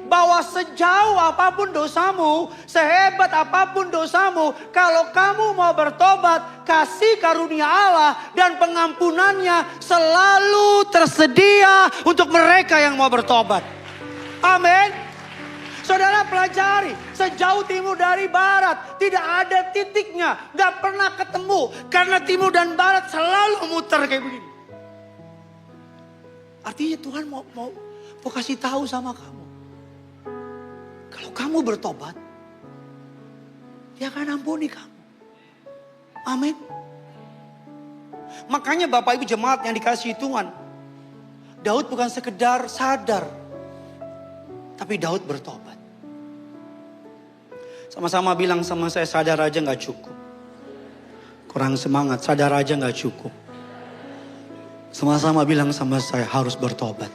bahwa sejauh apapun dosamu, sehebat apapun dosamu, kalau kamu mau bertobat, kasih karunia Allah dan pengampunannya selalu tersedia untuk mereka yang mau bertobat. Amin. Saudara pelajari, sejauh timur dari barat tidak ada titiknya, gak pernah ketemu, karena timur dan barat selalu muter kayak begini. Artinya Tuhan mau kasih tahu sama kamu. Kalau kamu bertobat, Dia akan ampuni kamu. Amin. Makanya Bapak Ibu jemaat yang dikasihi Tuhan, Daud bukan sekedar sadar, tapi Daud bertobat. Sama-sama bilang sama saya, sadar aja gak cukup. Kurang semangat, sadar aja gak cukup. Sama-sama bilang sama saya, harus bertobat.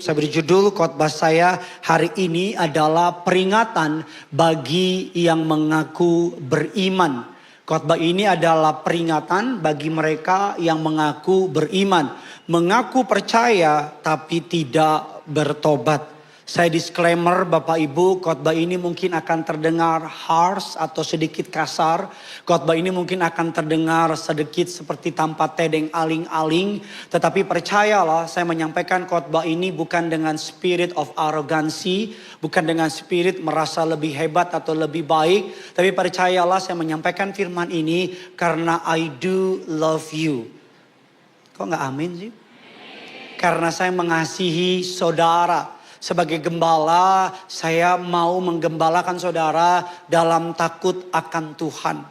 Saya beri judul khotbah saya hari ini adalah peringatan bagi yang mengaku beriman. Khotbah ini adalah peringatan bagi mereka yang mengaku beriman. Mengaku percaya tapi tidak bertobat. Saya disclaimer Bapak Ibu, khotbah ini mungkin akan terdengar harsh atau sedikit kasar. Khotbah ini mungkin akan terdengar sedikit seperti tanpa tedeng aling-aling. Tetapi percayalah, saya menyampaikan khotbah ini bukan dengan spirit of arogancy, bukan dengan spirit merasa lebih hebat atau lebih baik. Tapi percayalah, saya menyampaikan firman ini karena I do love you. Kok gak amin sih? Karena saya mengasihi saudara. Sebagai gembala, saya mau menggembalakan saudara dalam takut akan Tuhan.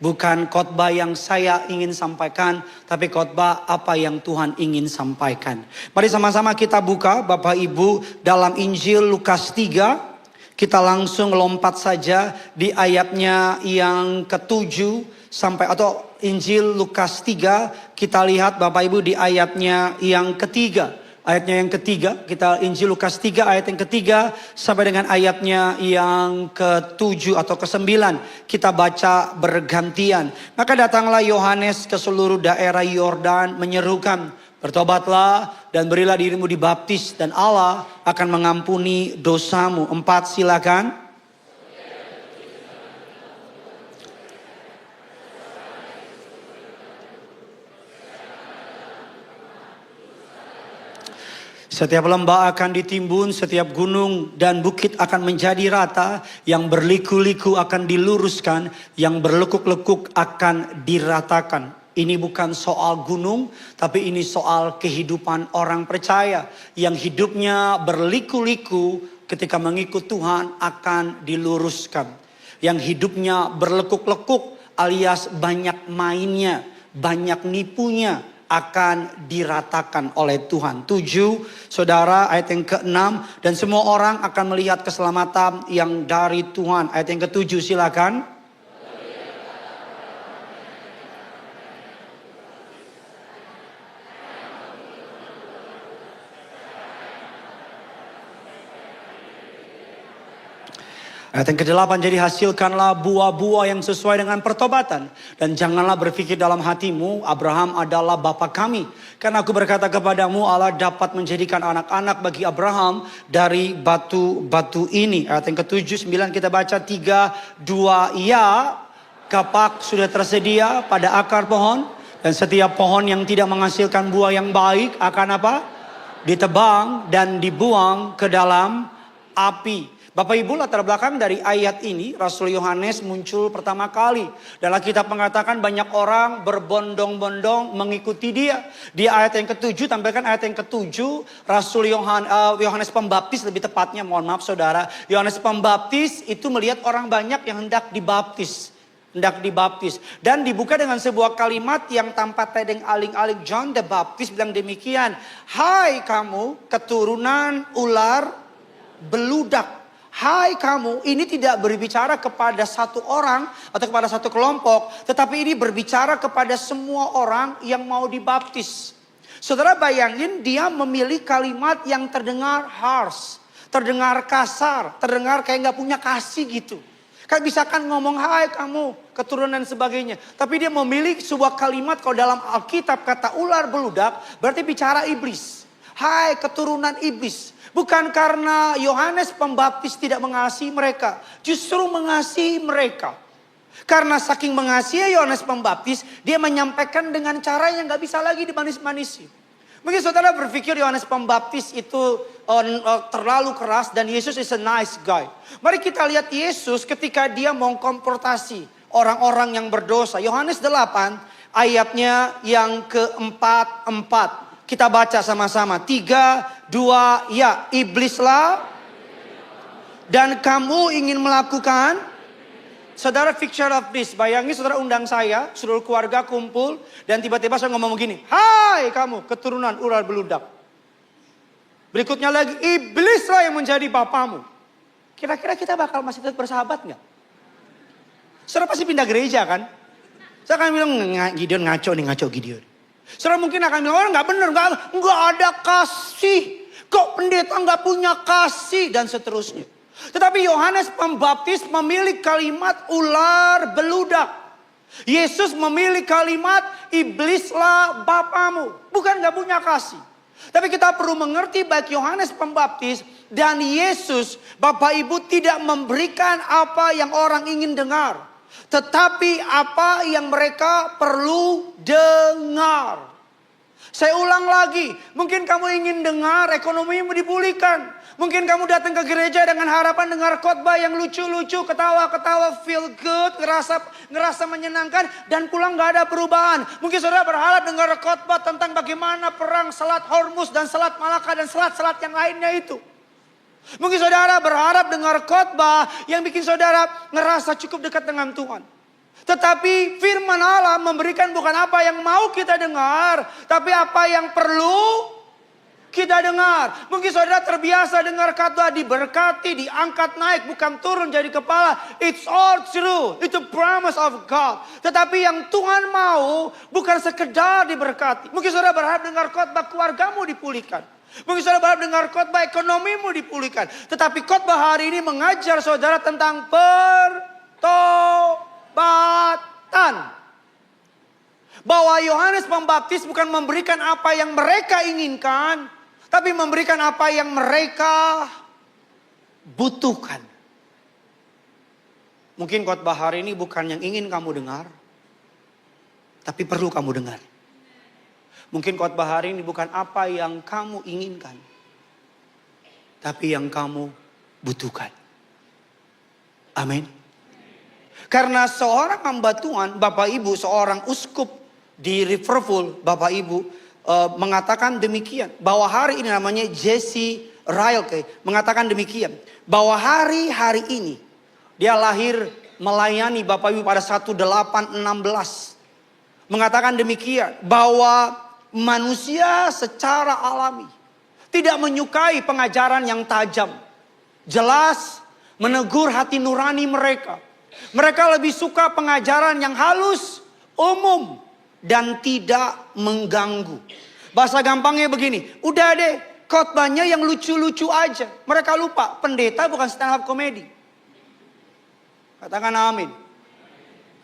Bukan khotbah yang saya ingin sampaikan, tapi khotbah apa yang Tuhan ingin sampaikan. Mari sama-sama kita buka Bapak Ibu dalam Injil Lukas 3. Kita langsung lompat saja di ayatnya yang ke-7 sampai, atau Injil Lukas 3, kita lihat Bapak Ibu di ayatnya yang ketiga. Ayatnya yang ketiga, kita Injil Lukas 3 ayat yang ketiga sampai dengan ayatnya yang ke-7 atau ke-9. Kita baca bergantian. Maka datanglah Yohanes ke seluruh daerah Yordan menyerukan, bertobatlah dan berilah dirimu dibaptis dan Allah akan mengampuni dosamu. 4, silakan. Setiap lembah akan ditimbun, setiap gunung dan bukit akan menjadi rata, yang berliku-liku akan diluruskan, yang berlekuk-lekuk akan diratakan. Ini bukan soal gunung, tapi ini soal kehidupan orang percaya yang hidupnya berliku-liku ketika mengikut Tuhan akan diluruskan. Yang hidupnya berlekuk-lekuk alias banyak mainnya, banyak nipunya, akan diratakan oleh Tuhan. 7, saudara, ayat yang ke-6. Dan semua orang akan melihat keselamatan yang dari Tuhan. Ayat yang ke-7, silakan. Ayat yang ke-8, jadi hasilkanlah buah-buah yang sesuai dengan pertobatan. Dan janganlah berpikir dalam hatimu, Abraham adalah bapa kami. Karena aku berkata kepadamu, Allah dapat menjadikan anak-anak bagi Abraham dari batu-batu ini. Ayat yang ke-7, 9 kita baca 3, 2, ya. Kapak sudah tersedia pada akar pohon. Dan setiap pohon yang tidak menghasilkan buah yang baik akan apa? Ditebang dan dibuang ke dalam api. Bapak Ibu, latar belakang dari ayat ini, Rasul Yohanes muncul pertama kali. Dalam kitab mengatakan banyak orang berbondong-bondong mengikuti dia. Di ayat yang ke-7, tampilkan ayat yang ke-7, Rasul Yohanes Pembaptis lebih tepatnya, mohon maaf saudara. Yohanes Pembaptis itu melihat orang banyak yang hendak dibaptis. Dan dibuka dengan sebuah kalimat yang tanpa tedeng aling-aling. John the Baptist bilang demikian, hai kamu keturunan ular beludak. Hai kamu, ini tidak berbicara kepada satu orang atau kepada satu kelompok. Tetapi ini berbicara kepada semua orang yang mau dibaptis. Saudara bayangin, dia memilih kalimat yang terdengar harsh. Terdengar kasar, terdengar kayak gak punya kasih gitu. Kan bisa kan ngomong, hai kamu, keturunan dan sebagainya. Tapi dia memilih sebuah kalimat, kalau dalam Alkitab kata ular beludak, berarti bicara iblis. Hai keturunan iblis. Bukan karena Yohanes Pembaptis tidak mengasihi mereka. Justru mengasihi mereka. Karena saking mengasihi Yohanes Pembaptis, dia menyampaikan dengan cara yang gak bisa lagi dimanis-manisi. Mungkin saudara berpikir Yohanes Pembaptis itu terlalu keras dan Yesus is a nice guy. Mari kita lihat Yesus ketika dia mengkonfrontasi orang-orang yang berdosa. Yohanes 8 ayatnya yang keempat. Kita baca sama-sama. 3, 2, ya. Iblislah dan kamu ingin melakukan. Saudara picture of this. Bayangin saudara undang saya, seluruh keluarga kumpul. Dan tiba-tiba saya ngomong begini. Hai kamu keturunan ular beludak. Berikutnya lagi, iblislah yang menjadi bapamu. Kira-kira kita bakal masih tetap bersahabat gak? Saudara pasti pindah gereja kan? Saya akan bilang, Gideon ngaco nih, ngaco Gideon. Saudara mungkin akan bilang, orang gak bener, gak ada kasih. Kok pendeta gak punya kasih? Dan seterusnya. Tetapi Yohanes Pembaptis memilih kalimat ular beludak. Yesus memilih kalimat iblislah bapamu. Bukan gak punya kasih. Tapi kita perlu mengerti baik Yohanes Pembaptis dan Yesus, Bapak Ibu, tidak memberikan apa yang orang ingin dengar. Tetapi apa yang mereka perlu dengar. Saya ulang lagi, mungkin kamu ingin dengar ekonomimu dipulihkan. Mungkin kamu datang ke gereja dengan harapan dengar khotbah yang lucu-lucu, ketawa-ketawa, feel good, ngerasa menyenangkan, dan pulang gak ada perubahan. Mungkin saudara berharap dengar khotbah tentang bagaimana perang Selat Hormuz dan Selat Malaka dan selat-selat yang lainnya itu. Mungkin saudara berharap dengar khotbah yang bikin saudara ngerasa cukup dekat dengan Tuhan. Tetapi firman Allah memberikan bukan apa yang mau kita dengar, tapi apa yang perlu kita dengar. Mungkin saudara terbiasa dengar kata diberkati, diangkat naik, bukan turun jadi kepala. It's all true. Itu promise of God. Tetapi yang Tuhan mau bukan sekedar diberkati. Mungkin saudara berharap dengar khotbah keluargamu dipulihkan. Mungkin saudara berharap dengar khotbah ekonomimu dipulihkan. Tetapi khotbah hari ini mengajar saudara tentang pertobatan. Bahwa Yohanes Pembaptis bukan memberikan apa yang mereka inginkan, tapi memberikan apa yang mereka butuhkan. Mungkin khotbah hari ini bukan yang ingin kamu dengar, tapi perlu kamu dengar. Mungkin khotbah hari ini bukan apa yang kamu inginkan, tapi yang kamu butuhkan. Amin. Karena seorang hamba Tuhan, Bapak Ibu, seorang uskup di Riverful, Bapak Ibu, mengatakan demikian. Bahwa hari ini namanya Jesse Rilke mengatakan demikian. Bahwa hari-hari ini dia lahir melayani Bapak Ibu pada 1816. Mengatakan demikian. Bahwa manusia secara alami tidak menyukai pengajaran yang tajam. Jelas menegur hati nurani mereka. Mereka lebih suka pengajaran yang halus, umum, dan tidak mengganggu. Bahasa gampangnya begini, udah deh khotbahnya yang lucu-lucu aja. Mereka lupa, pendeta bukan stand up comedy. Katakan amin.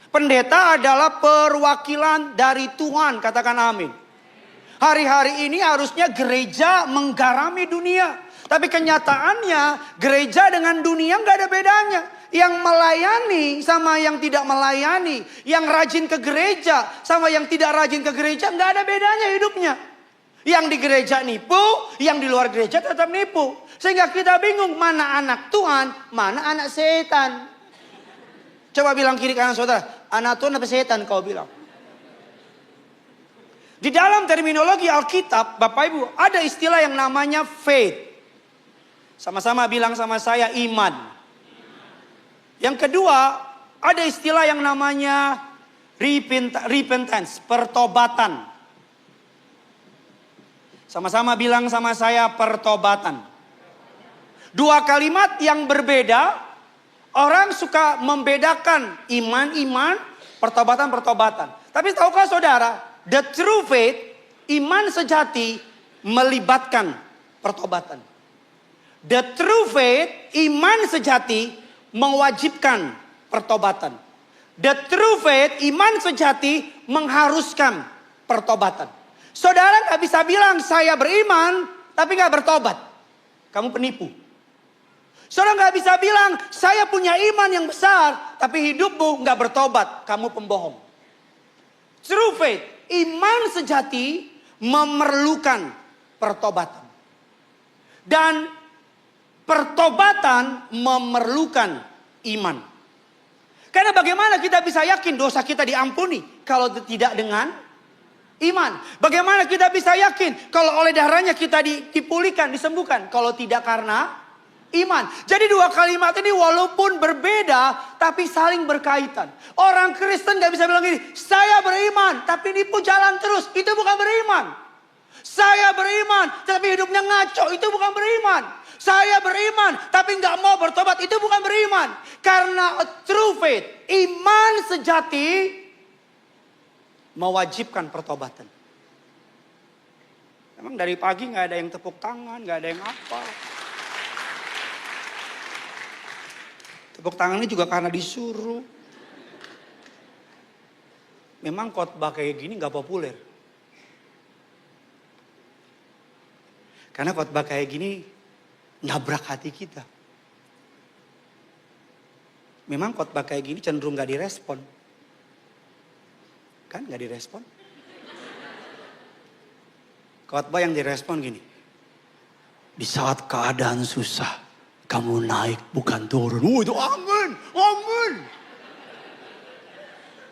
Pendeta adalah perwakilan dari Tuhan, katakan amin. Hari-hari ini harusnya gereja menggarami dunia. Tapi kenyataannya gereja dengan dunia gak ada bedanya. Yang melayani sama yang tidak melayani. Yang rajin ke gereja sama yang tidak rajin ke gereja gak ada bedanya hidupnya. Yang di gereja nipu, yang di luar gereja tetap nipu. Sehingga kita bingung mana anak Tuhan, mana anak setan. Coba bilang kiri kanan saudara, anak Tuhan apa setan kau bilang? Di dalam terminologi Alkitab, Bapak Ibu, ada istilah yang namanya faith. Sama-sama bilang sama saya, iman. Yang kedua, ada istilah yang namanya repentance, pertobatan. Sama-sama bilang sama saya, pertobatan. Dua kalimat yang berbeda, orang suka membedakan iman-iman, pertobatan-pertobatan. Tapi tahukah saudara, the true faith, iman sejati melibatkan pertobatan. The true faith, iman sejati mewajibkan pertobatan. The true faith, iman sejati mengharuskan pertobatan. Saudara gak bisa bilang saya beriman tapi gak bertobat. Kamu penipu. Saudara gak bisa bilang saya punya iman yang besar tapi hidupmu gak bertobat. Kamu pembohong. True faith, iman sejati memerlukan pertobatan. Dan pertobatan memerlukan iman. Karena bagaimana kita bisa yakin dosa kita diampuni kalau tidak dengan iman? Bagaimana kita bisa yakin kalau oleh darahnya kita dipulihkan, disembuhkan kalau tidak karena iman? Jadi dua kalimat ini walaupun berbeda tapi saling berkaitan. Orang Kristen gak bisa bilang gini, saya beriman tapi nipu jalan terus, itu bukan beriman. Saya beriman tapi hidupnya ngaco, itu bukan beriman. Saya beriman tapi gak mau bertobat, itu bukan beriman. Karena a true faith, iman sejati mewajibkan pertobatan. Memang dari pagi gak ada yang tepuk tangan, gak ada yang apa. Tepuk tangannya juga karena disuruh. Memang khotbah kayak gini gak populer. Karena khotbah kayak gini nabrak hati kita. Memang khotbah kayak gini cenderung gak direspon. Kan gak direspon. Khotbah yang direspon gini. Di saat keadaan susah, kamu naik bukan turun. Itu amin, amin.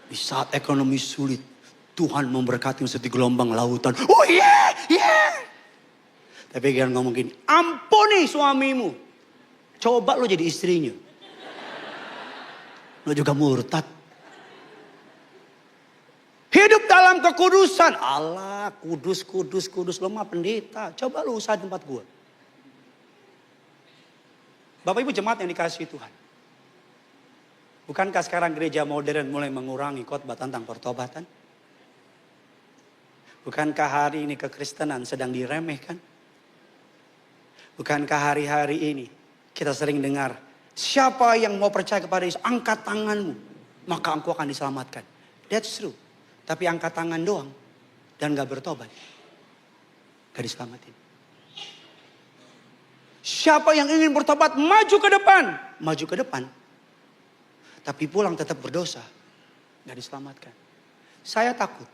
Di saat ekonomi sulit, Tuhan memberkati seperti gelombang lautan. Oh yeah, yeah. Tapi jangan ngomong gini, ampuni suamimu. Coba lo jadi istrinya. Lo juga murtad. Hidup dalam kekudusan. Allah, kudus, kudus, kudus. Lo mah pendeta. Coba lo usaha tempat gua. Bapak Ibu jemaat yang dikasihi Tuhan. Bukankah sekarang gereja modern mulai mengurangi khotbah tentang pertobatan? Bukankah hari ini kekristenan sedang diremehkan? Bukankah hari-hari ini kita sering dengar, siapa yang mau percaya kepada Yesus, angkat tanganmu, maka engkau akan diselamatkan. That's true. Tapi angkat tangan doang dan gak bertobat, gak diselamatin. Siapa yang ingin bertobat, maju ke depan. Maju ke depan. Tapi pulang tetap berdosa, gak diselamatkan. Saya takut,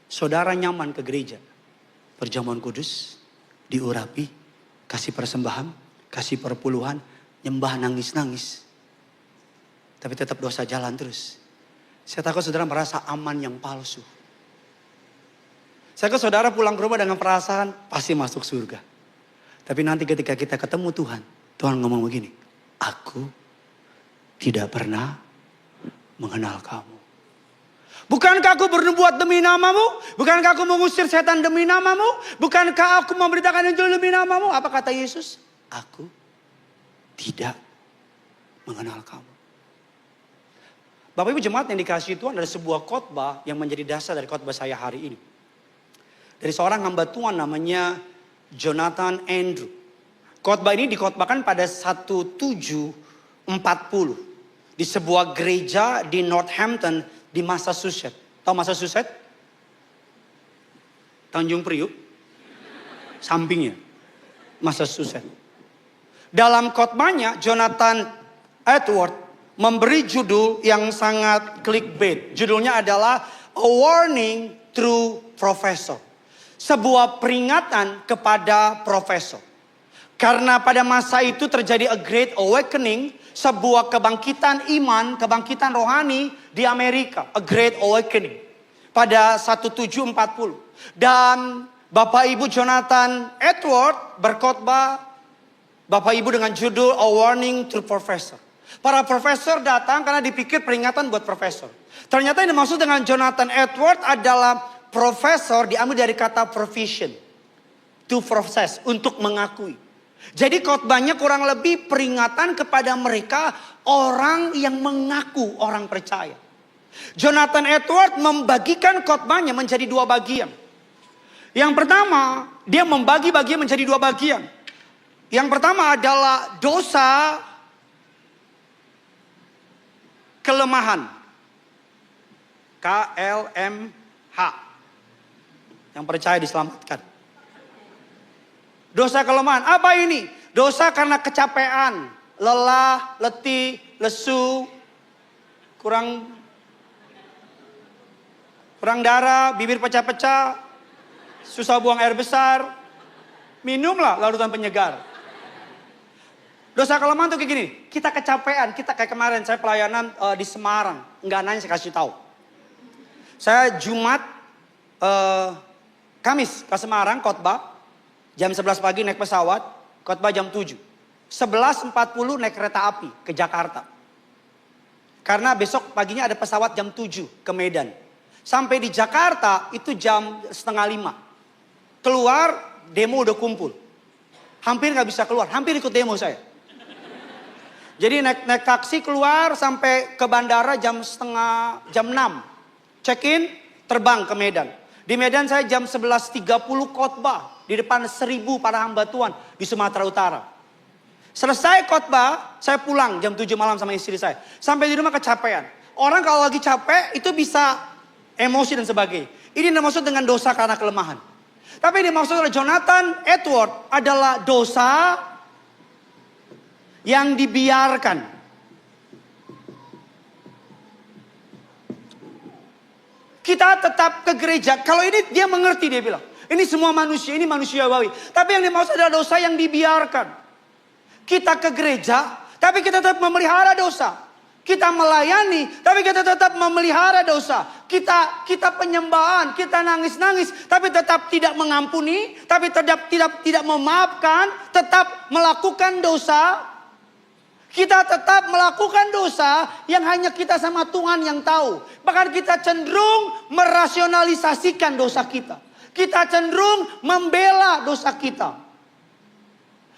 saudara nyaman ke gereja, perjamuan kudus, diurapi, kasih persembahan, kasih perpuluhan, nyembah nangis-nangis. Tapi tetap dosa jalan terus. Saya takut saudara merasa aman yang palsu. Saya takut saudara pulang ke rumah dengan perasaan pasti masuk surga. Tapi nanti ketika kita ketemu Tuhan, Tuhan ngomong begini, aku tidak pernah mengenal kamu. Bukankah aku bernubuat demi namamu? Bukankah aku mengusir setan demi namamu? Bukankah aku memberitakan Injil demi namamu? Apa kata Yesus? Aku tidak mengenal kamu. Bapak Ibu jemaat yang dikasihi Tuhan, ada sebuah khotbah yang menjadi dasar dari khotbah saya hari ini. Dari seorang hamba Tuhan namanya Jonathan Andrew. Khotbah ini dikhotbahkan pada 1740 di sebuah gereja di Northampton di Massachusetts. Tahu Massachusetts? Tanjung Priuk. Sampingnya. Massachusetts. Dalam khotbahnya Jonathan Edward memberi judul yang sangat clickbait. Judulnya adalah A Warning Through Professor. Sebuah peringatan kepada profesor. Karena pada masa itu terjadi a great awakening, sebuah kebangkitan iman, kebangkitan rohani di Amerika. A great awakening. Pada 1740. Dan Bapak Ibu Jonathan Edward berkhotbah, Bapak Ibu dengan judul A Warning to Professor. Para profesor datang karena dipikir peringatan buat profesor. Ternyata yang dimaksud dengan Jonathan Edward adalah profesor diambil dari kata provision. To process, untuk mengakui. Jadi khotbahnya kurang lebih peringatan kepada mereka orang yang mengaku orang percaya. Jonathan Edward membagikan khotbahnya menjadi dua bagian. Yang pertama, dia membagi menjadi dua bagian. Yang pertama adalah dosa kelemahan. KLMH. Yang percaya diselamatkan. Dosa kelemahan. Apa ini? Dosa karena kecapean, lelah, letih, lesu, kurang darah, bibir pecah-pecah, susah buang air besar. Minumlah larutan penyegar. Dosa kelemahan tuh kayak gini. Kita kecapean, kita kayak kemarin saya pelayanan di Semarang. Enggak nanya, saya kasih tahu. Saya Jumat, Kamis ke Semarang khotbah. Jam 11 pagi naik pesawat, khotbah jam 7. 11.40 naik kereta api ke Jakarta. Karena besok paginya ada pesawat jam 7 ke Medan. Sampai di Jakarta itu jam 4:30. Keluar, demo udah kumpul. Hampir gak bisa keluar, hampir ikut demo saya. Jadi naik taksi keluar sampai ke bandara jam 6. Check-in, terbang ke Medan. Di Medan saya jam 11.30 khotbah. Di depan 1.000 para hamba Tuhan di Sumatera Utara. Selesai khotbah, saya pulang jam 7 malam sama istri saya. Sampai di rumah kecapean. Orang kalau lagi capek itu bisa emosi dan sebagainya. Ini dimaksud dengan dosa karena kelemahan. Tapi yang dimaksud oleh Jonathan Edwards adalah dosa yang dibiarkan. Kita tetap ke gereja. Kalau ini dia mengerti, dia bilang. Ini semua manusia, ini manusiawi. Tapi yang dimaksud adalah dosa yang dibiarkan. Kita ke gereja, tapi kita tetap memelihara dosa. Kita melayani, tapi kita tetap memelihara dosa. Kita penyembahan, kita nangis-nangis, tapi tetap tidak mengampuni, tapi tetap tidak memaafkan, tetap melakukan dosa. Kita tetap melakukan dosa yang hanya kita sama Tuhan yang tahu. Bahkan kita cenderung merasionalisasikan dosa kita. Kita cenderung membela dosa kita.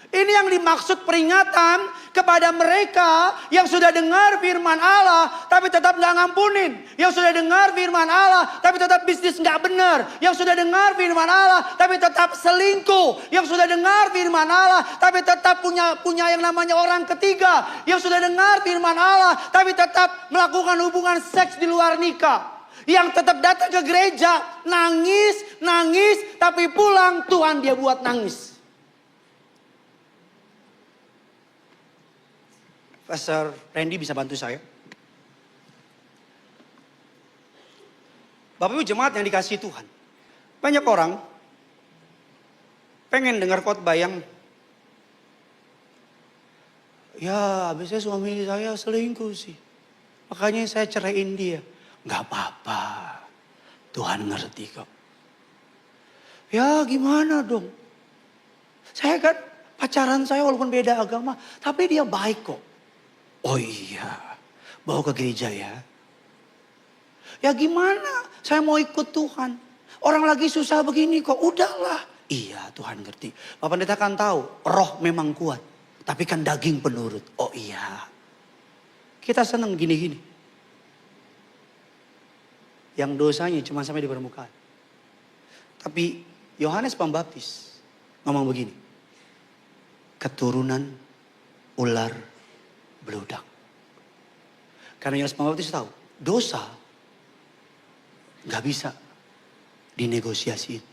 Ini yang dimaksud peringatan kepada mereka yang sudah dengar firman Allah tapi tetap gak ngampunin. Yang sudah dengar firman Allah tapi tetap bisnis gak benar. Yang sudah dengar firman Allah tapi tetap selingkuh. Yang sudah dengar firman Allah tapi tetap punya yang namanya orang ketiga. Yang sudah dengar firman Allah tapi tetap melakukan hubungan seks di luar nikah. Yang tetap datang ke gereja nangis tapi pulang Tuhan dia buat nangis. Pastor Randy bisa bantu saya. Bapak Ibu jemaat yang dikasihi Tuhan. Banyak orang pengen dengar khotbah yang ya biasanya suami saya selingkuh sih. Makanya saya ceraiin dia. Gak apa-apa. Tuhan ngerti kok. Ya gimana dong. Saya kan pacaran saya walaupun beda agama. Tapi dia baik kok. Oh iya, bawa ke gereja ya. Ya gimana, saya mau ikut Tuhan. Orang lagi susah begini kok, udahlah. Iya Tuhan ngerti. Bapak Pendeta kan tahu, roh memang kuat. Tapi kan daging penurut. Oh iya. Kita senang gini-gini. Yang dosanya cuma sampai di permukaan. Tapi Yohanes Pembaptis ngomong begini. Keturunan ular beludak. Karena Yohanes Pembaptis tahu, dosa gak bisa dinegosiasiin.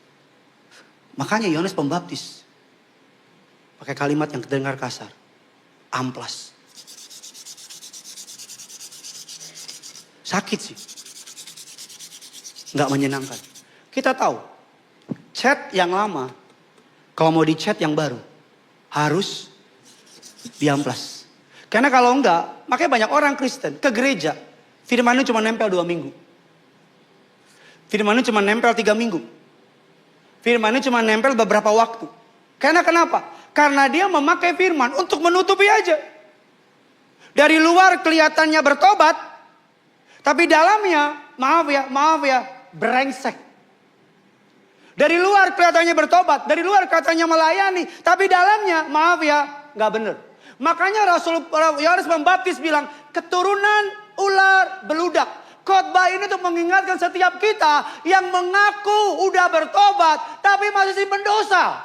Makanya Yohanes Pembaptis pakai kalimat yang terdengar kasar. Amplas. Sakit sih. Gak menyenangkan. Kita tahu, chat yang lama, kalau mau di chat yang baru, harus diamplas. Karena kalau enggak, makanya banyak orang Kristen ke gereja, firmannya cuma nempel 2 minggu. Firmannya cuma nempel 3 minggu. Firmannya cuma nempel beberapa waktu. Karena kenapa? Karena dia memakai firman untuk menutupi aja. Dari luar kelihatannya bertobat, tapi dalamnya, maaf ya, brengsek. Dari luar kelihatannya bertobat, dari luar katanya melayani, tapi dalamnya, maaf ya, gak bener. Makanya Rasul Yohanes Pembaptis bilang, keturunan ular beludak. Khotbah ini untuk mengingatkan setiap kita yang mengaku udah bertobat, tapi masih simpen dosa.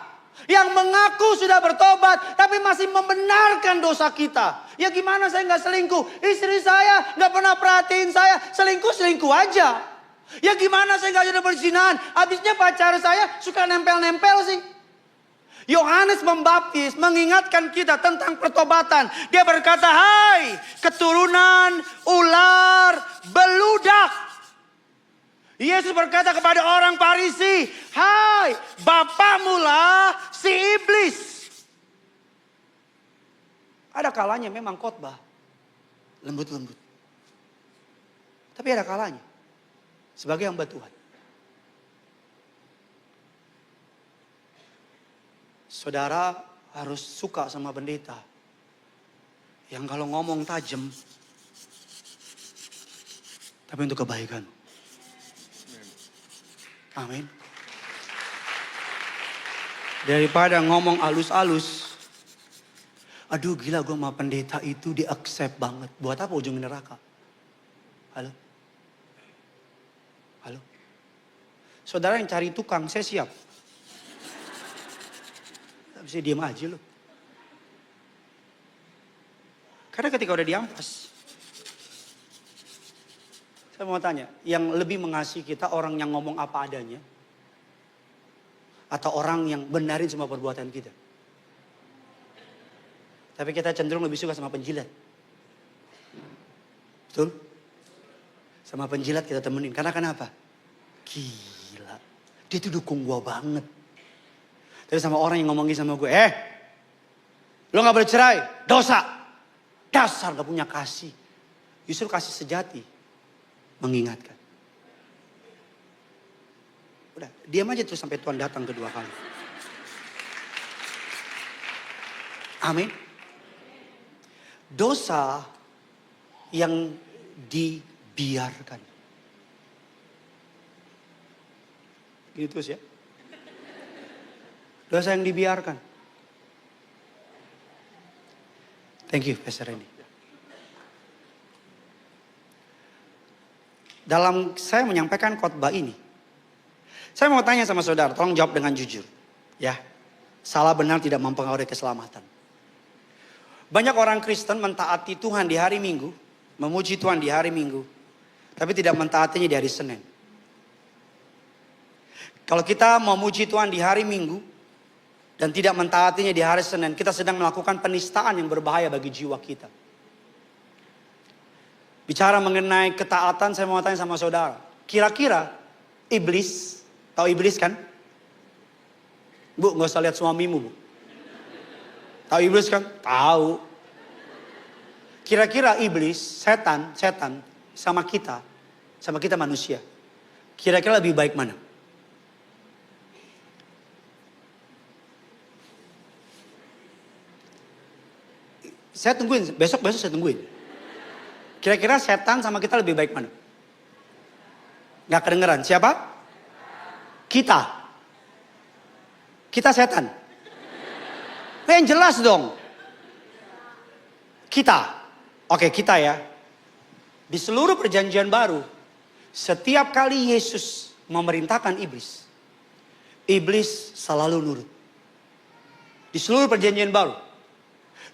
Yang mengaku sudah bertobat tapi masih membenarkan dosa kita. Ya gimana saya nggak selingkuh? Istri saya nggak pernah perhatiin saya. Selingkuh aja. Ya gimana saya nggak jadi perzinahan? Habisnya pacar saya suka nempel-nempel sih. Yohanes Pembaptis mengingatkan kita tentang pertobatan. Dia berkata, hai keturunan ular beludak. Yesus berkata kepada orang Farisi, hai bapamu lah si iblis. Ada kalanya memang khotbah lembut-lembut. Tapi ada kalanya sebagai hamba Tuhan. Saudara harus suka sama pendeta yang kalau ngomong tajam, tapi untuk kebaikan. Amin. Daripada ngomong alus-alus. Aduh gila gue sama pendeta itu di accept banget. Buat apa ujung neraka? Halo? Halo? Saudara yang cari tukang, saya siap. Gak bisa diam aja loh. Karena ketika udah diampas. Saya mau tanya, yang lebih mengasihi kita orang yang ngomong apa adanya? Atau orang yang benarin semua perbuatan kita? Tapi kita cenderung lebih suka sama penjilat. Betul? Sama penjilat kita temenin. Karena kenapa? Gila. Dia tuh dukung gua banget. Tapi sama orang yang ngomongin sama gue. Lo gak boleh cerai. Dosa. Dasar gak punya kasih. Justru kasih sejati. Mengingatkan. Udah, diam aja tuh sampai Tuhan datang kedua kali. Amin. Dosa yang dibiarkan. Gitu terus ya. Dosa yang dibiarkan. Thank you, Pastor Randy. Dalam saya menyampaikan khotbah ini, saya mau tanya sama saudara, tolong jawab dengan jujur. Ya, salah benar tidak mempengaruhi keselamatan. Banyak orang Kristen mentaati Tuhan di hari Minggu, memuji Tuhan di hari Minggu, tapi tidak mentaatinya di hari Senin. Kalau kita memuji Tuhan di hari Minggu, dan tidak mentaatinya di hari Senin, kita sedang melakukan penistaan yang berbahaya bagi jiwa kita. Bicara mengenai ketaatan, saya mau tanya sama saudara. Kira-kira iblis, tahu iblis kan? Bu, gak usah lihat suamimu, Bu. Tahu iblis kan? Tahu. Kira-kira iblis, setan sama kita manusia. Kira-kira lebih baik mana? Saya tungguin, besok saya tungguin. Kira-kira setan sama kita lebih baik mana? Gak kedengeran, siapa? Kita. Kita setan. Yang jelas dong. Kita. Oke, kita ya. Di seluruh perjanjian baru, setiap kali Yesus memerintahkan iblis, iblis selalu nurut. Di seluruh perjanjian baru.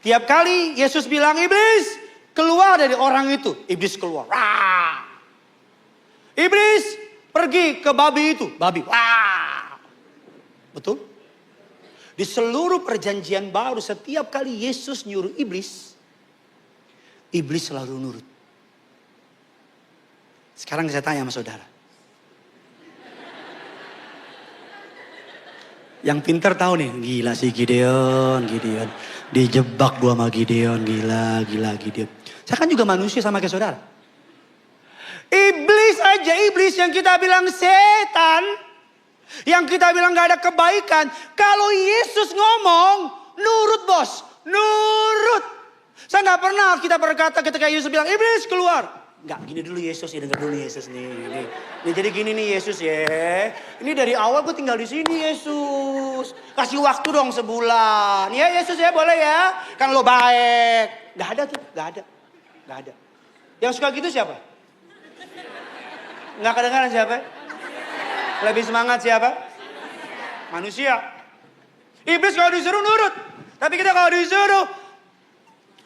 Tiap kali Yesus bilang, iblis keluar dari orang itu. Iblis keluar. Wah. Iblis pergi ke babi itu. Babi. Wah. Betul? Di seluruh perjanjian baru, setiap kali Yesus nyuruh iblis, iblis selalu nurut. Sekarang saya tanya sama saudara. Yang pintar tahu nih, gila sih Gideon. Dijebak gua sama Gideon, gila Gideon. Saya kan juga manusia sama kayak saudara. Iblis yang kita bilang setan, yang kita bilang gak ada kebaikan. Kalau Yesus ngomong, nurut bos, nurut. Saya gak pernah kita berkata ketika Yesus bilang, iblis keluar. Enggak, gini dulu Yesus ya, dengar dulu Yesus nih. Nih jadi gini nih Yesus ya. Ini dari awal gue tinggal di sini Yesus. Kasih waktu dong sebulan. Ya Yesus ya boleh ya. Kan lo baik. Gak ada tuh, gak ada. Yang suka gitu siapa? Gak kedengaran siapa? Lebih semangat siapa? Manusia. Iblis kalau disuruh nurut. Tapi kita kalau disuruh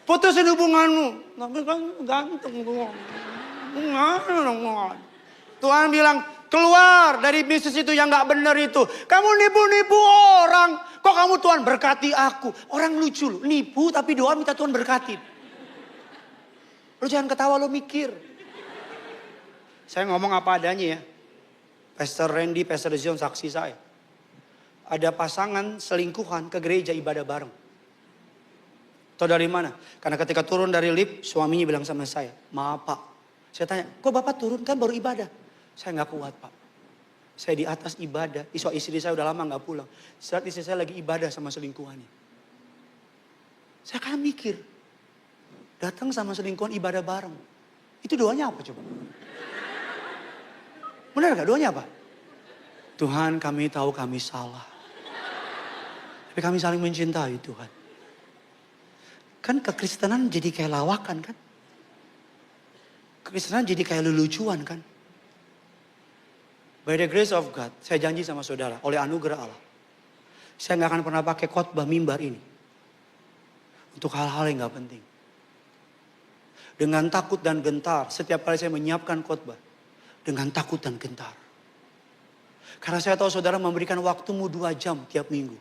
putusin hubunganmu. Tapi kan ganteng doang. Tuhan bilang, keluar dari bisnis itu yang gak benar itu. Kamu nipu-nipu orang. Kok kamu Tuhan berkati aku? Orang lucu loh, nipu tapi doa minta Tuhan berkati. Lu jangan ketawa, lu mikir. Saya ngomong apa adanya ya. Pastor Randy, Pastor Zion saksi saya. Ada pasangan selingkuhan ke gereja ibadah bareng. Tahu dari mana? Karena ketika turun dari lift, suaminya bilang sama saya, maaf Pak. Saya tanya, kok Bapak turun kan baru ibadah? Saya gak kuat Pak. Saya di atas ibadah, istri saya udah lama gak pulang. Saat istri saya lagi ibadah sama selingkuhannya. Saya kan mikir, datang sama selingkuhan ibadah bareng. Itu doanya apa coba? Benar gak doanya apa? Tuhan kami tahu kami salah. Tapi kami saling mencintai Tuhan. Kan kekristenan jadi kayak lawakan kan? Kekristenan jadi kayak lelucuan kan? By the grace of God, saya janji sama saudara, oleh anugerah Allah. Saya gak akan pernah pakai khotbah mimbar ini. Untuk hal-hal yang gak penting. Dengan takut dan gentar, setiap kali saya menyiapkan khotbah. Dengan takut dan gentar. Karena saya tahu saudara memberikan waktumu 2 jam tiap minggu.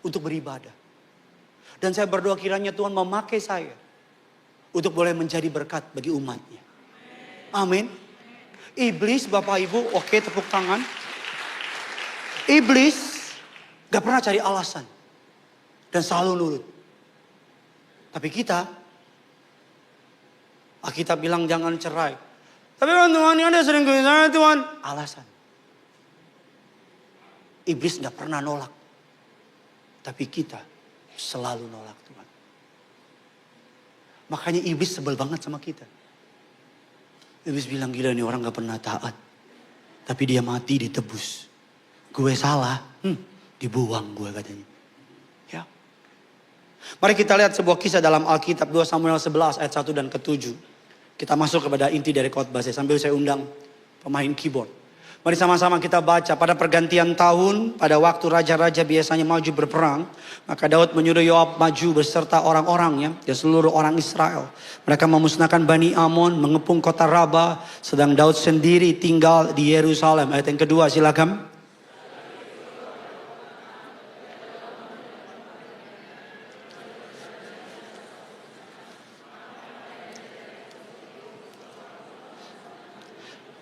Untuk beribadah. Dan saya berdoa kiranya Tuhan memakai saya. Untuk boleh menjadi berkat bagi umatnya. Amin. Iblis, Bapak Ibu, oke tepuk tangan. Iblis gak pernah cari alasan. Dan selalu nurut. Tapi kita, Alkitab bilang jangan cerai. Tapi kan Tuhan ini ada selingkuh saya Tuhan. Alasan. Iblis gak pernah nolak. Tapi kita selalu nolak Tuhan. Makanya iblis sebel banget sama kita. Iblis bilang gila nih orang gak pernah taat. Tapi dia mati ditebus. Gue salah. Dibuang gue katanya. Ya. Mari kita lihat sebuah kisah dalam Alkitab 2 Samuel 11 ayat 1 dan ke-7. Kita masuk kepada inti dari khotbah saya. Sambil saya undang pemain keyboard. Mari sama-sama kita baca. Pada pergantian tahun, pada waktu raja-raja biasanya maju berperang, maka Daud menyuruh Yoab maju beserta orang-orangnya dan seluruh orang Israel. Mereka memusnahkan Bani Amon, mengepung kota Raba, sedang Daud sendiri tinggal di Yerusalem. Ayat yang kedua, silakan.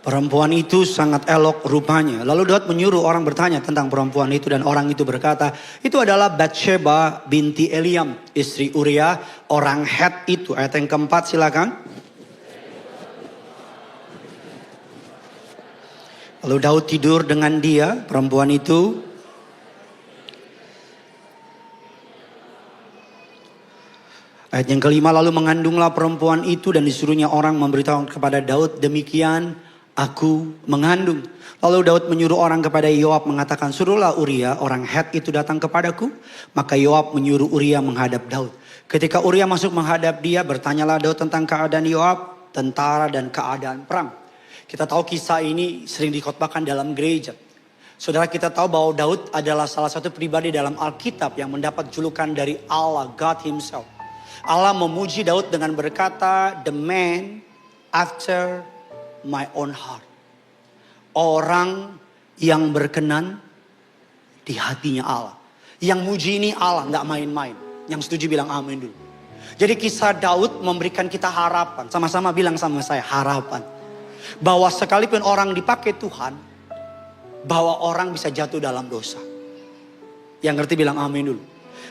Perempuan itu sangat elok rupanya. Lalu Daud menyuruh orang bertanya tentang perempuan itu. Dan orang itu berkata, itu adalah Batsheba binti Eliam, istri Uria, orang Het itu. Ayat yang keempat silakan. Lalu Daud tidur dengan dia, perempuan itu. Ayat yang kelima, lalu mengandunglah perempuan itu dan disuruhnya orang memberitahu kepada Daud, demikian aku mengandung. Lalu Daud menyuruh orang kepada Yoab mengatakan, suruhlah Uria orang Het itu datang kepadaku. Maka Yoab menyuruh Uria menghadap Daud. Ketika Uria masuk menghadap dia, bertanyalah Daud tentang keadaan Yoab, tentara dan keadaan perang. Kita tahu kisah ini sering dikhotbahkan dalam gereja. Saudara, kita tahu bahwa Daud adalah salah satu pribadi dalam Alkitab yang mendapat julukan dari Allah, God Himself. Allah memuji Daud dengan berkata, the man after my own heart. Orang yang berkenan di hatinya Allah. Yang muji ini Allah, gak main-main. Yang setuju bilang amin dulu. Jadi kisah Daud memberikan kita harapan. Sama-sama bilang sama saya, harapan. Bahwa sekalipun orang dipakai Tuhan, bahwa orang bisa jatuh dalam dosa. Yang ngerti bilang amin dulu.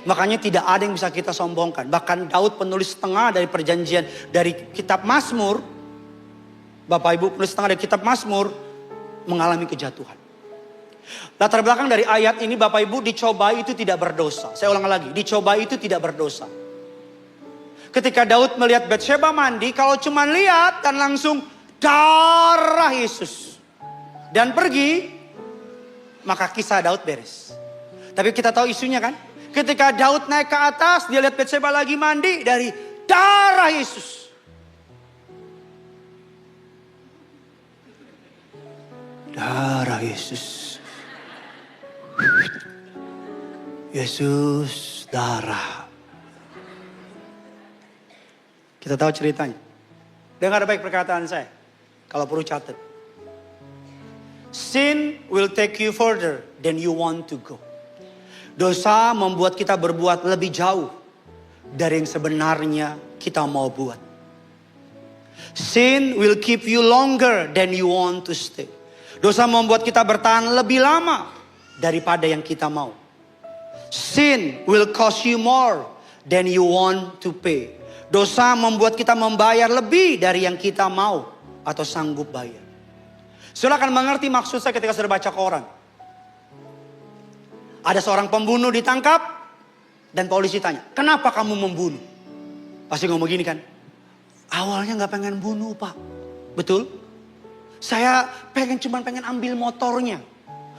Makanya tidak ada yang bisa kita sombongkan. Bahkan Daud penulis setengah dari perjanjian dari kitab Mazmur. Bapak Ibu penulis setengah dari kitab Mazmur mengalami kejatuhan. Latar belakang dari ayat ini Bapak Ibu, dicobai itu tidak berdosa. Saya ulang lagi, dicobai itu tidak berdosa. Ketika Daud melihat Batsheba mandi, kalau cuma lihat dan langsung darah Yesus dan pergi, maka kisah Daud beres. Tapi kita tahu isunya kan? Ketika Daud naik ke atas, dia lihat Batsheba lagi mandi, dari darah Yesus. Darah Yesus. Yesus darah. Kita tahu ceritanya. Dengar baik perkataan saya. Kalau perlu catat. Sin will take you further than you want to go. Dosa membuat kita berbuat lebih jauh dari yang sebenarnya kita mau buat. Sin will keep you longer than you want to stay. Dosa membuat kita bertahan lebih lama daripada yang kita mau. Sin will cost you more than you want to pay. Dosa membuat kita membayar lebih dari yang kita mau atau sanggup bayar. Saudara akan mengerti maksud saya ketika saudara baca koran. Ada seorang pembunuh ditangkap dan polisi tanya, kenapa kamu membunuh? Pasti ngomong gini kan, awalnya gak pengen bunuh pak. Betul? Saya cuma pengen ambil motornya.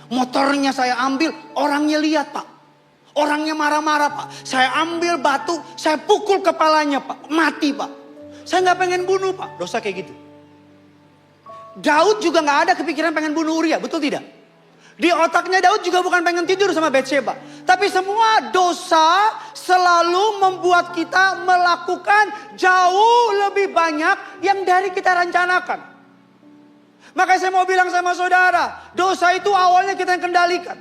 Motornya saya ambil, orangnya lihat pak. Orangnya marah-marah pak. Saya ambil batu, saya pukul kepalanya pak. Mati pak. Saya gak pengen bunuh pak. Dosa kayak gitu. Daud juga gak ada kepikiran pengen bunuh Uria, betul tidak? Di otaknya Daud juga bukan pengen tidur sama Batsheba. Tapi semua dosa selalu membuat kita melakukan jauh lebih banyak yang dari kita rencanakan. Makanya saya mau bilang sama saudara, dosa itu awalnya kita yang kendalikan.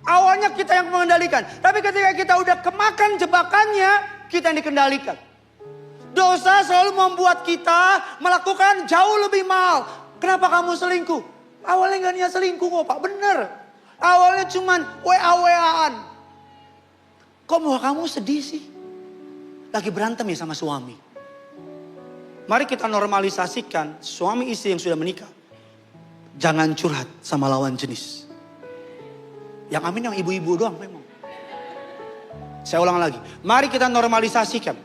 Awalnya kita yang mengendalikan. Tapi ketika kita udah kemakan jebakannya, kita yang dikendalikan. Dosa selalu membuat kita melakukan jauh lebih mahal. Kenapa kamu selingkuh? Awalnya gak niat selingkuh kok pak, bener. Awalnya cuman WA-WAan. Kok muka kamu sedih sih? Lagi berantem ya sama suami. Mari kita normalisasikan suami istri yang sudah menikah. Jangan curhat sama lawan jenis. Yang amin yang ibu-ibu doang memang. Saya ulang lagi. Mari kita normalisasikan.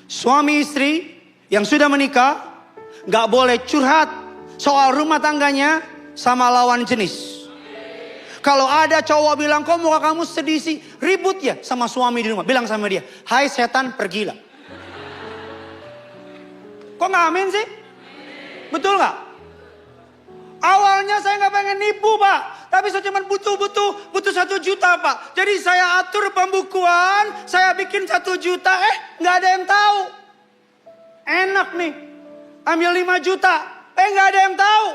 Suami istri yang sudah menikah gak boleh curhat soal rumah tangganya sama lawan jenis. Kalau ada cowok bilang, kok muka kamu sedih sih? Ribut ya sama suami di rumah. Bilang sama dia, hai setan pergilah. Kok gak amin sih? Betul gak? Awalnya saya gak pengen nipu pak. Tapi saya cuma butuh 1 juta pak. Jadi saya atur pembukuan, saya bikin 1 juta. Gak ada yang tahu. Enak nih. Ambil 5 juta. Gak ada yang tahu.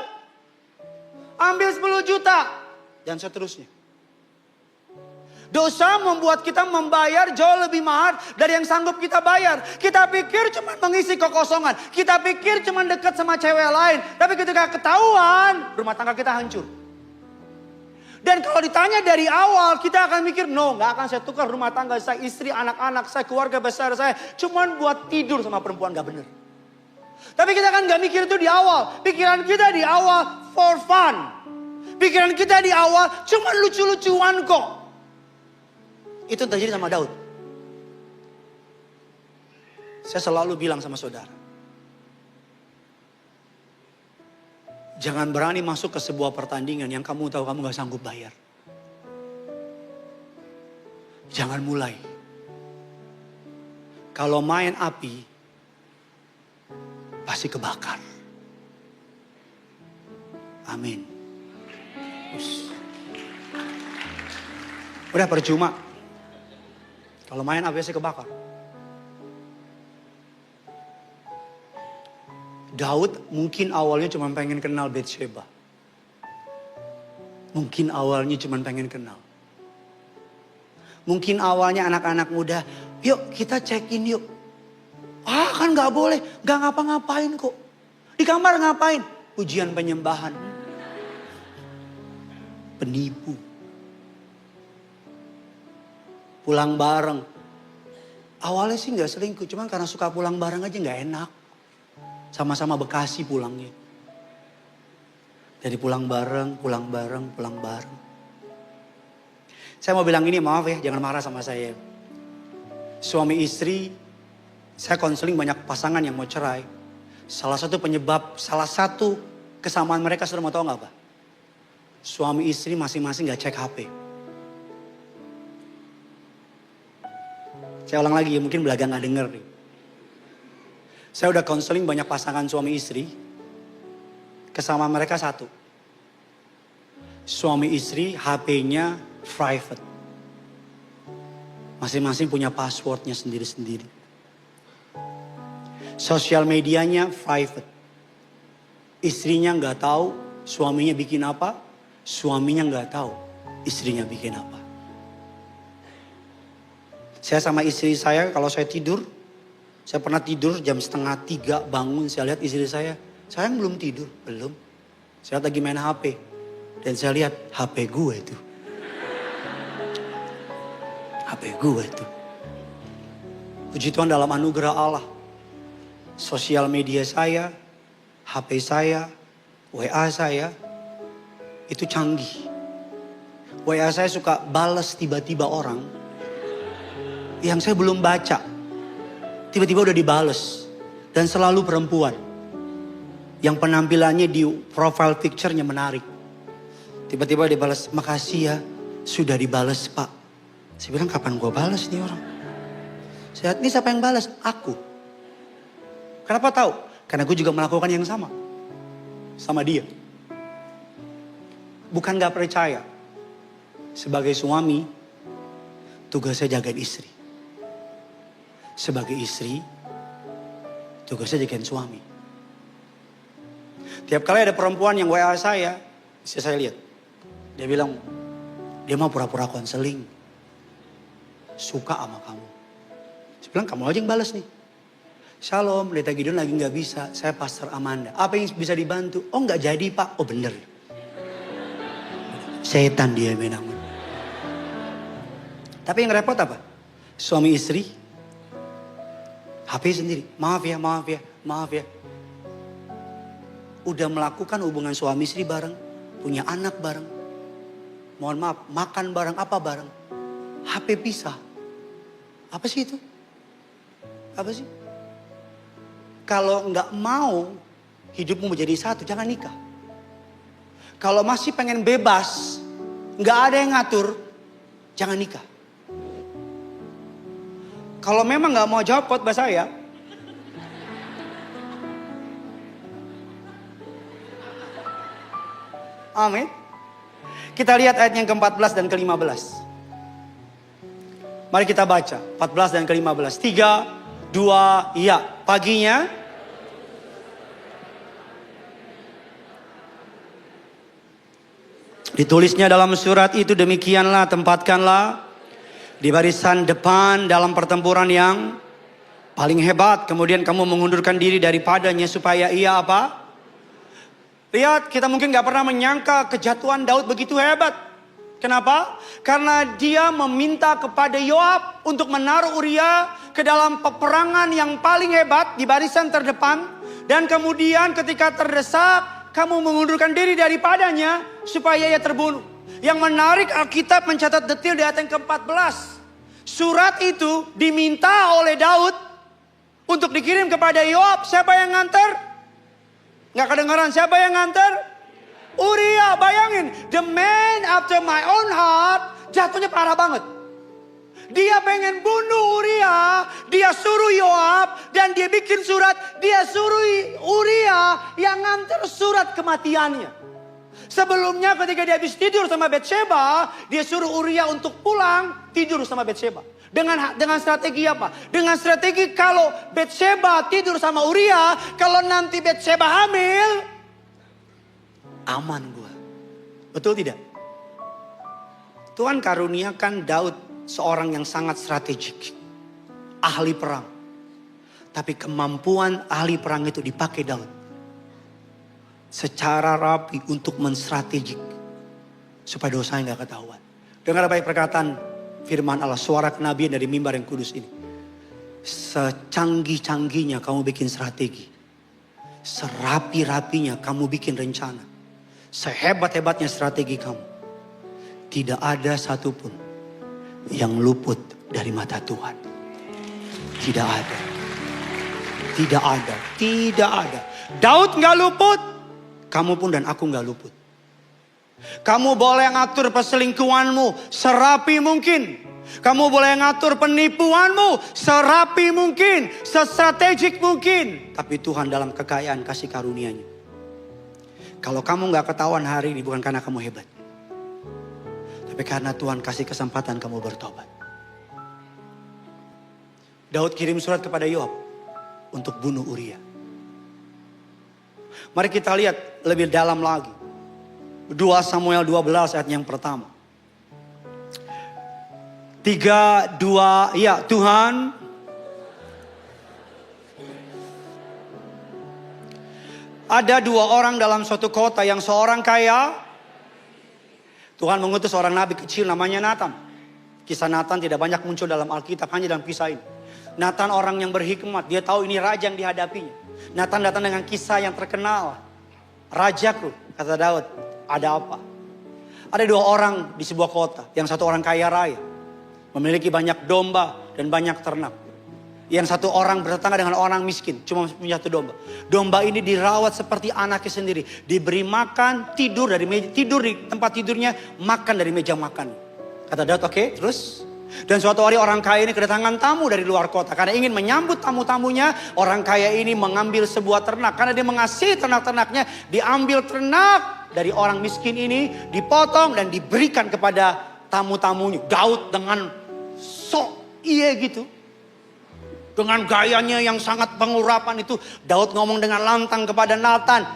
Ambil 10 juta. Dan seterusnya. Dosa membuat kita membayar jauh lebih mahal dari yang sanggup kita bayar. Kita pikir cuma mengisi kekosongan. Kita pikir cuma dekat sama cewek lain. Tapi ketika ketahuan, rumah tangga kita hancur. Dan kalau ditanya dari awal, kita akan mikir, no, gak akan saya tukar rumah tangga saya, istri, anak-anak saya, keluarga besar saya. Cuma buat tidur sama perempuan, gak bener. Tapi kita kan gak mikir itu di awal. Pikiran kita di awal for fun. Pikiran kita di awal cuma lucu-lucuan kok. Itu terjadi sama Daud. Saya selalu bilang sama saudara. Jangan berani masuk ke sebuah pertandingan yang kamu tahu kamu gak sanggup bayar. Jangan mulai. Kalau main api, pasti kebakar. Amin. Udah percuma. Kalau main api pasti kebakar. Daud mungkin awalnya cuma pengen kenal Batsheba. Mungkin awalnya cuma pengen kenal. Mungkin awalnya anak-anak muda, yuk kita check in yuk. Kan gak boleh, gak ngapa-ngapain kok. Di kamar ngapain? Pujian penyembahan. Penipu. Pulang bareng. Awalnya sih gak selingkuh, cuman karena suka pulang bareng aja gak enak. Sama-sama Bekasi pulangnya. Jadi pulang bareng. Saya mau bilang ini, maaf ya, jangan marah sama saya. Suami istri, saya konseling banyak pasangan yang mau cerai. Salah satu kesamaan mereka, sudah mau tahu gak apa? Suami istri masing-masing gak cek HP. Saya ulang lagi ya, mungkin belaga gak denger nih. Saya udah konseling banyak pasangan suami istri. Kesamaan mereka satu. Suami istri HP-nya private. Masing-masing punya passwordnya sendiri-sendiri. Sosial medianya private. Istrinya nggak tahu suaminya bikin apa. Suaminya nggak tahu istrinya bikin apa. Saya sama istri saya kalau saya tidur. Saya pernah tidur jam 2:30 bangun. Saya lihat istri saya. Sayang belum tidur. Belum. Saya lagi main HP. Dan saya lihat HP gue itu. HP gue itu. Puji Tuhan dalam anugerah Allah. Sosial media saya, HP saya, WA saya, itu canggih. WA saya suka balas tiba-tiba orang yang saya belum baca. Tiba-tiba udah dibales. Dan selalu perempuan. Yang penampilannya di profile picture-nya menarik. Tiba-tiba dibalas, makasih ya, sudah dibales Pak. Saya bilang, kapan gue balas nih orang? Saya, ini siapa yang balas? Aku. Kenapa tahu? Karena gue juga melakukan yang sama. Sama dia. Bukan gak percaya. Sebagai suami, tugas saya jagain istri. Sebagai istri, tugas saya jagain suami. Tiap kali ada perempuan yang WA saya lihat. Dia bilang, dia mau pura-pura konseling. Suka sama kamu. Saya bilang, kamu aja yang balas nih. Shalom, Pendeta Gideon lagi gak bisa. Saya Pastor Amanda. Apa yang bisa dibantu? Oh gak jadi Pak. Oh bener. Setan dia memang. Tapi yang repot apa? Suami istri. HP sendiri. Maaf ya. Udah melakukan hubungan suami istri bareng. Punya anak bareng. Mohon maaf, makan bareng apa bareng. HP pisah. Apa sih itu? Apa sih? Kalau nggak mau hidupmu menjadi satu, jangan nikah. Kalau masih pengen bebas, nggak ada yang ngatur, jangan nikah. Kalau memang nggak mau jawab khotbah saya, amin. Kita lihat ayat yang ke-14 dan ke-15. Mari kita baca 14 dan ke-15. 3, 2, iya. Paginya ditulisnya dalam surat itu, demikianlah tempatkanlah di barisan depan dalam pertempuran yang paling hebat. Kemudian kamu mengundurkan diri daripadanya supaya ia apa? Lihat, kita mungkin gak pernah menyangka kejatuhan Daud begitu hebat. Kenapa? Karena dia meminta kepada Yoab untuk menaruh Uria ke dalam peperangan yang paling hebat di barisan terdepan. Dan kemudian ketika terdesak, kamu mengundurkan diri daripadanya supaya ia terbunuh. Yang menarik, Alkitab mencatat detail di ayat yang ke-14. Surat itu diminta oleh Daud untuk dikirim kepada Yoab. Siapa yang nganter? Nggak kedengaran, siapa yang nganter? Uria, bayangin. The man after my own heart. Jatuhnya parah banget. Dia pengen bunuh Uria. Dia suruh Yoab. Dan dia bikin surat. Dia suruh Uria yang nganter surat kematiannya. Sebelumnya ketika dia habis tidur sama Betsheba, dia suruh Uria untuk pulang tidur sama Betsheba. Dengan strategi apa? Dengan strategi kalau Betsheba tidur sama Uria, kalau nanti Betsheba hamil, aman gua. Betul tidak? Tuhan karuniakan Daud seorang yang sangat strategik, ahli perang. Tapi kemampuan ahli perang itu dipakai Daud secara rapi untuk menstrategik supaya dosanya gak ketahuan. Dengar baik perkataan firman Allah, suara kenabian dari mimbar yang kudus ini. Secanggih-canggihnya kamu bikin strategi, serapi-rapinya kamu bikin rencana, sehebat-hebatnya strategi kamu, tidak ada satupun yang luput dari mata Tuhan. Tidak ada. Tidak ada. Tidak ada. Daud gak luput. Kamu pun dan aku gak luput. Kamu boleh ngatur perselingkuhanmu serapi mungkin. Kamu boleh ngatur penipuanmu serapi mungkin, sestrategik mungkin. Tapi Tuhan dalam kekayaan kasih karunia-Nya. Kalau kamu gak ketahuan hari ini bukan karena kamu hebat. Tapi karena Tuhan kasih kesempatan kamu bertobat. Daud kirim surat kepada Yoab untuk bunuh Uria. Mari kita lihat lebih dalam lagi. 2 Samuel 12 ayat yang pertama. 3, 2, ya Tuhan. Ada 2 orang dalam suatu kota, yang seorang kaya. Tuhan mengutus seorang nabi kecil namanya Natan. Kisah Natan tidak banyak muncul dalam Alkitab, hanya dalam kisah ini. Natan orang yang berhikmat, dia tahu ini raja yang dihadapinya. Natan datang dengan kisah yang terkenal. Rajaku, kata Daud, ada apa? Ada 2 orang di sebuah kota, yang satu orang kaya raya, memiliki banyak domba dan banyak ternak. Yang satu orang bertetangga dengan orang miskin, cuma punya 1 domba. Domba ini dirawat seperti anaknya sendiri. Diberi makan, tidur di tempat tidurnya, makan dari meja makan. Kata Daud, oke, terus? Dan suatu hari orang kaya ini kedatangan tamu dari luar kota. Karena ingin menyambut tamu-tamunya, orang kaya ini mengambil sebuah ternak. Karena dia mengasihi ternak-ternaknya, diambil ternak dari orang miskin ini, dipotong dan diberikan kepada tamu-tamunya. Daud dengan sok iya gitu. Dengan gayanya yang sangat pengurapan itu, Daud ngomong dengan lantang kepada Natan,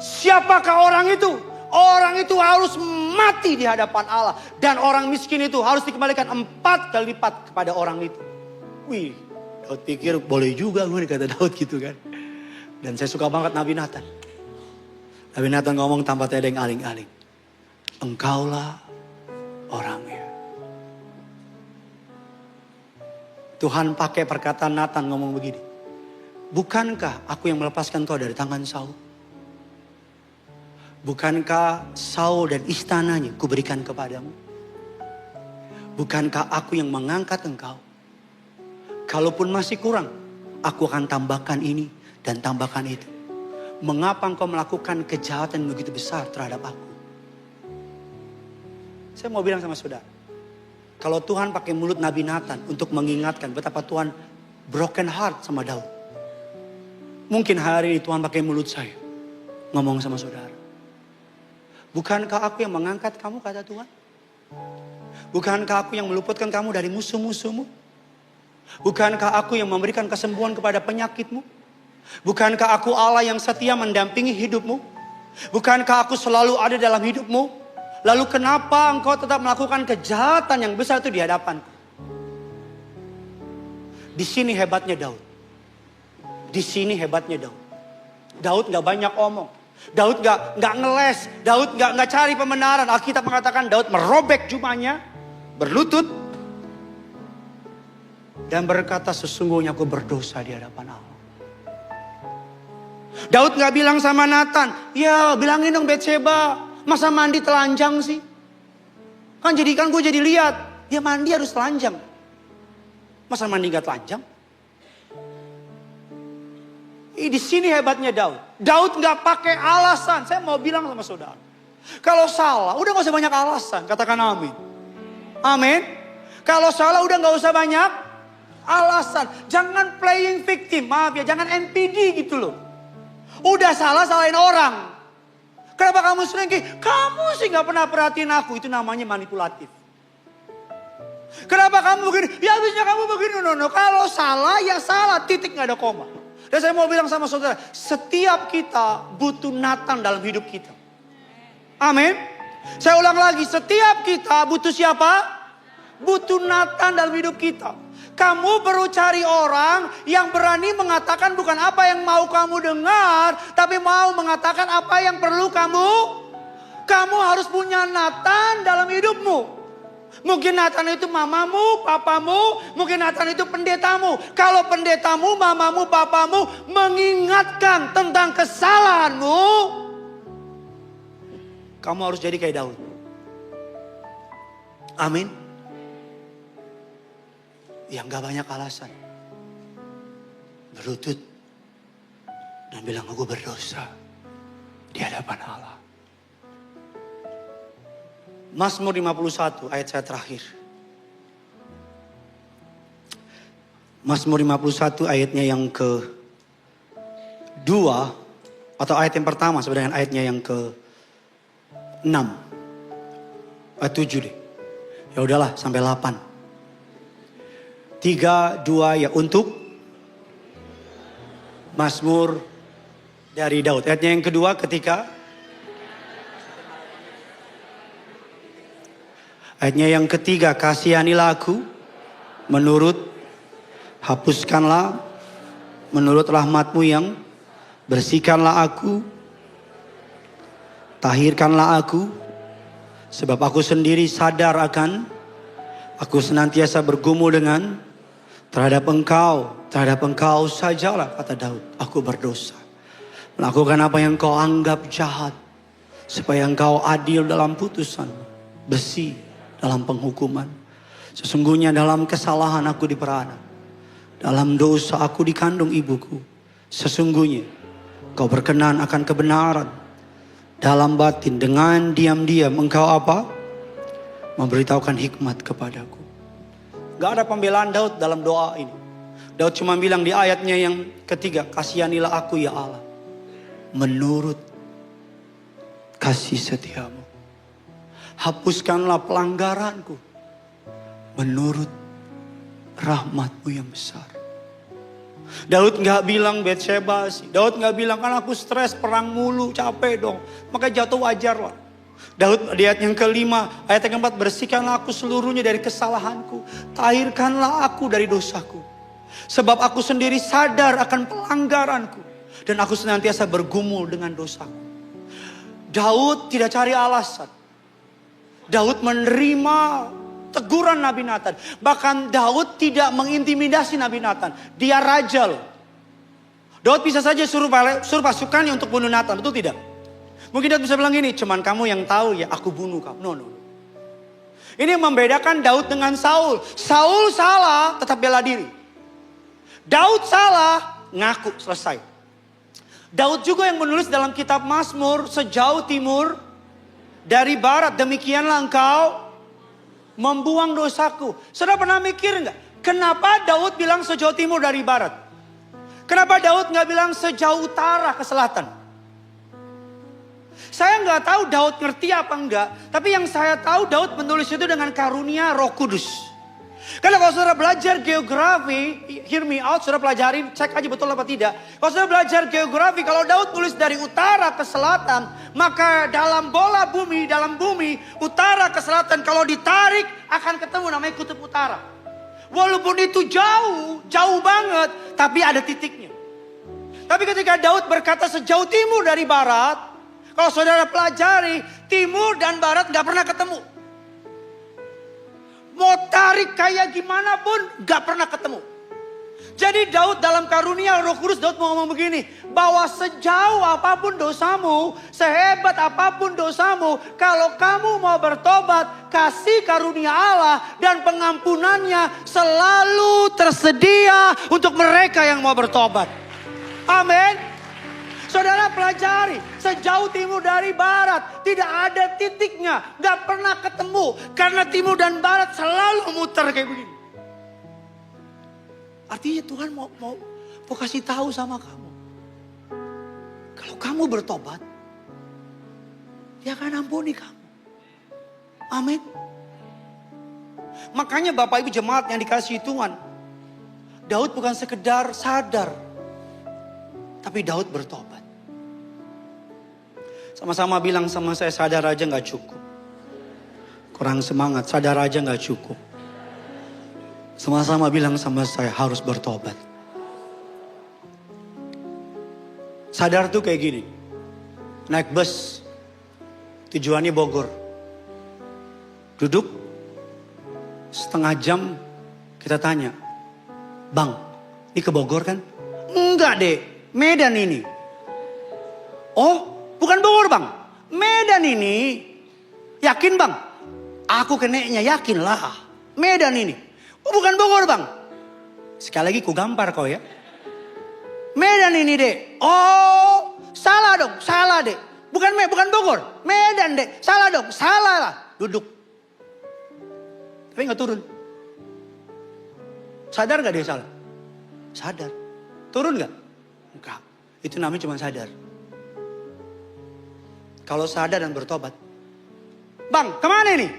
siapakah orang itu? Orang itu harus mati di hadapan Allah. Dan orang miskin itu harus dikembalikan 4 kali lipat kepada orang itu. Wih, Daud pikir boleh juga gue, kata Daud gitu kan. Dan saya suka banget Nabi Natan. Nabi Natan ngomong tanpa tedeng aling-aling. Engkaulah orangnya. Tuhan pakai perkataan Natan ngomong begini. Bukankah aku yang melepaskan kau dari tangan Saul? Bukankah Saul dan istananya kuberikan kepadamu? Bukankah aku yang mengangkat engkau? Kalaupun masih kurang, aku akan tambahkan ini dan tambahkan itu. Mengapa engkau melakukan kejahatan begitu besar terhadap aku? Saya mau bilang sama saudara, kalau Tuhan pakai mulut Nabi Natan untuk mengingatkan betapa Tuhan broken heart sama Daud. Mungkin hari ini Tuhan pakai mulut saya ngomong sama saudara. Bukankah aku yang mengangkat kamu, kata Tuhan? Bukankah aku yang meluputkan kamu dari musuh-musuhmu? Bukankah aku yang memberikan kesembuhan kepada penyakitmu? Bukankah aku Allah yang setia mendampingi hidupmu? Bukankah aku selalu ada dalam hidupmu? Lalu kenapa engkau tetap melakukan kejahatan yang besar itu di hadapanku? Di sini hebatnya Daud. Di sini hebatnya Daud. Daud gak banyak omong. Daud gak ngeles. Daud gak cari pembenaran. Alkitab mengatakan Daud merobek jubahnya, berlutut, dan berkata, sesungguhnya aku berdosa di hadapan Allah. Daud gak bilang sama Natan, ya bilangin dong Betseba, masa mandi telanjang sih? Kan gue jadi lihat, dia mandi harus telanjang. Masa mandi gak telanjang? Di sini hebatnya Daud. Daud gak pakai alasan. Saya mau bilang sama saudara, kalau salah udah gak usah banyak alasan. Katakan amin. Amin. Kalau salah udah gak usah banyak alasan. Jangan playing victim. Maaf ya, jangan NPD gitu loh. Udah salah, salahin orang. Kenapa kamu selingkuh? Kamu sih gak pernah perhatiin aku. Itu namanya manipulatif. Kenapa kamu begini? Ya habisnya kamu begini. No. Kalau salah ya salah. Titik gak ada koma. Dan saya mau bilang sama saudara, setiap kita butuh Natan dalam hidup kita. Amin. Saya ulang lagi, setiap kita butuh siapa? Butuh Natan dalam hidup kita. Kamu perlu cari orang yang berani mengatakan bukan apa yang mau kamu dengar, tapi mau mengatakan apa yang perlu kamu. Kamu harus punya Natan dalam hidupmu. Mungkin Natan itu mamamu, papamu, mungkin Natan itu pendetamu. Kalau pendetamu, mamamu, papamu mengingatkan tentang kesalahanmu, kamu harus jadi kayak Daud. Amin. Yang gak banyak alasan. Berlutut dan bilang aku berdosa di hadapan Allah. Mazmur 51 ayat saya terakhir. Mazmur 51 ayatnya yang ke-2 atau ayat yang pertama sebenarnya ayatnya yang ke-6. Ayat 7 deh. Ya udahlah sampai 8. 3, 2 ya, untuk Mazmur dari Daud. Ayatnya yang kedua, ayatnya yang ketiga, kasihanilah aku hapuskanlah menurut rahmatmu yang bersihkanlah aku, tahirkanlah aku, sebab aku sendiri sadar aku senantiasa bergumul terhadap engkau sajalah, kata Daud, aku berdosa. Melakukan apa yang kau anggap jahat, supaya engkau adil dalam putusan, bersih dalam penghukuman. Sesungguhnya dalam kesalahan aku diperanak, dalam dosa aku dikandung ibuku. Sesungguhnya kau berkenan akan kebenaran. Dalam batin dengan diam-diam engkau memberitahukan hikmat kepadaku. Gak ada pembelaan Daud dalam doa ini. Daud cuma bilang di ayatnya yang ketiga, kasihanilah aku ya Allah, menurut kasih setiamu. Hapuskanlah pelanggaranku menurut rahmatmu yang besar. Daud gak bilang Betsheba sih. Daud gak bilang kan aku stres, perang mulu, capek dong, maka jatuh wajar lah. Daud di ayat yang kelima, ayat yang keempat, bersihkanlah aku seluruhnya dari kesalahanku, tahirkanlah aku dari dosaku. Sebab aku sendiri sadar akan pelanggaranku, dan aku senantiasa bergumul dengan dosaku. Daud tidak cari alasan. Daud menerima teguran Nabi Nathan. Bahkan Daud tidak mengintimidasi Nabi Nathan. Dia raja loh. Daud bisa saja suruh pasukannya untuk bunuh Nathan, betul tidak? Mungkin Daud bisa bilang gini, cuman kamu yang tahu ya, aku bunuh kamu. No. Ini yang membedakan Daud dengan Saul. Saul salah, tetap bela diri. Daud salah, ngaku, selesai. Daud juga yang menulis dalam kitab Mazmur, sejauh timur dari barat, demikianlah engkau membuang dosaku. Saudara pernah mikir nggak? Kenapa Daud bilang sejauh timur dari barat? Kenapa Daud nggak bilang sejauh utara ke selatan? Saya nggak tahu Daud ngerti apa enggak. Tapi yang saya tahu Daud menulis itu dengan karunia Roh Kudus. Karena kalau saudara belajar geografi, hear me out, saudara pelajarin, cek aja betul apa tidak. Kalau saudara belajar geografi, kalau Daud tulis dari utara ke selatan, maka dalam bola bumi, dalam bumi, utara ke selatan, kalau ditarik akan ketemu namanya kutub utara. Walaupun itu jauh banget, tapi ada titiknya. Tapi ketika Daud berkata sejauh timur dari barat, kalau saudara pelajari, timur dan barat gak pernah ketemu. Mau tarik kayak gimana pun gak pernah ketemu. Jadi Daud dalam karunia Roh Kudus, Daud mau ngomong begini, bahwa sejauh apapun dosamu, sehebat apapun dosamu, kalau kamu mau bertobat, kasih karunia Allah dan pengampunannya selalu tersedia untuk mereka yang mau bertobat. Amin. Saudara pelajari, sejauh timur dari barat, tidak ada titiknya, gak pernah ketemu. Karena timur dan barat selalu muter kayak begini. Artinya Tuhan mau kasih tahu sama kamu. Kalau kamu bertobat, Dia akan ampuni kamu. Amin. Makanya Bapak Ibu jemaat yang dikasihi Tuhan, Daud bukan sekedar sadar, tapi Daud bertobat. Sama-sama bilang sama saya, sadar aja gak cukup. Kurang semangat, sadar aja gak cukup. Sama-sama bilang sama saya, harus bertobat. Sadar tuh kayak gini. Naik bus, tujuannya Bogor. Duduk, setengah jam kita tanya, Bang, ini ke Bogor kan? Enggak deh, Medan ini. Oh, bukan Bogor Bang, Medan ini. Yakin Bang? Aku keneknya yakin lah. Medan ini. Oh, bukan Bogor Bang. Sekali lagi ku gampar kau ya. Medan ini deh. Oh, salah dong, salah deh. Bukan Bogor, Medan deh. Salah dong, salah lah. Duduk. Tapi gak turun. Sadar gak dia salah? Sadar. Turun gak? Enggak. Itu namanya cuma sadar. Kalau sadar dan bertobat. Bang, kemana ini?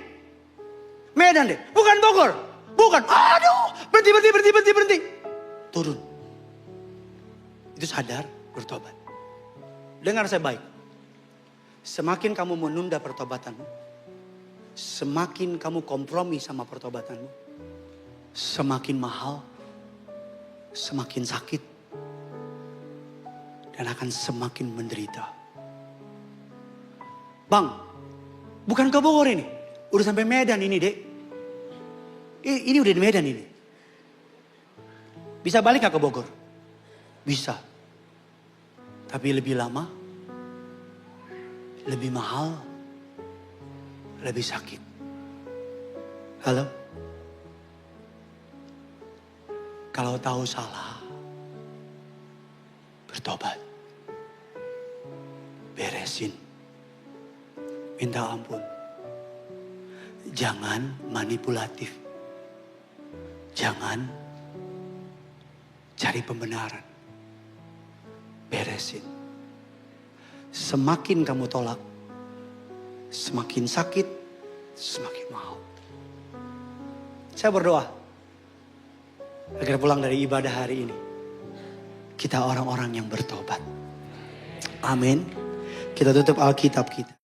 Medan deh. Bukan Bogor. Bukan. Aduh, Berhenti. Turun. Itu sadar, bertobat. Dengar saya baik. Semakin kamu menunda pertobatanmu, semakin kamu kompromi sama pertobatanmu, semakin mahal, semakin sakit, dan akan semakin menderita. Bang, bukan ke Bogor ini. Udah sampai Medan ini, Dek. Ini udah di Medan ini. Bisa balik gak ke Bogor? Bisa. Tapi lebih lama, lebih mahal, lebih sakit. Halo? Kalau tahu salah, bertobat. Beresin. Minta ampun. Jangan manipulatif. Jangan cari pembenaran. Beresin. Semakin kamu tolak, semakin sakit, semakin mahal. Saya berdoa agar pulang dari ibadah hari ini, kita orang-orang yang bertobat. Amin. Kita tutup Alkitab kita.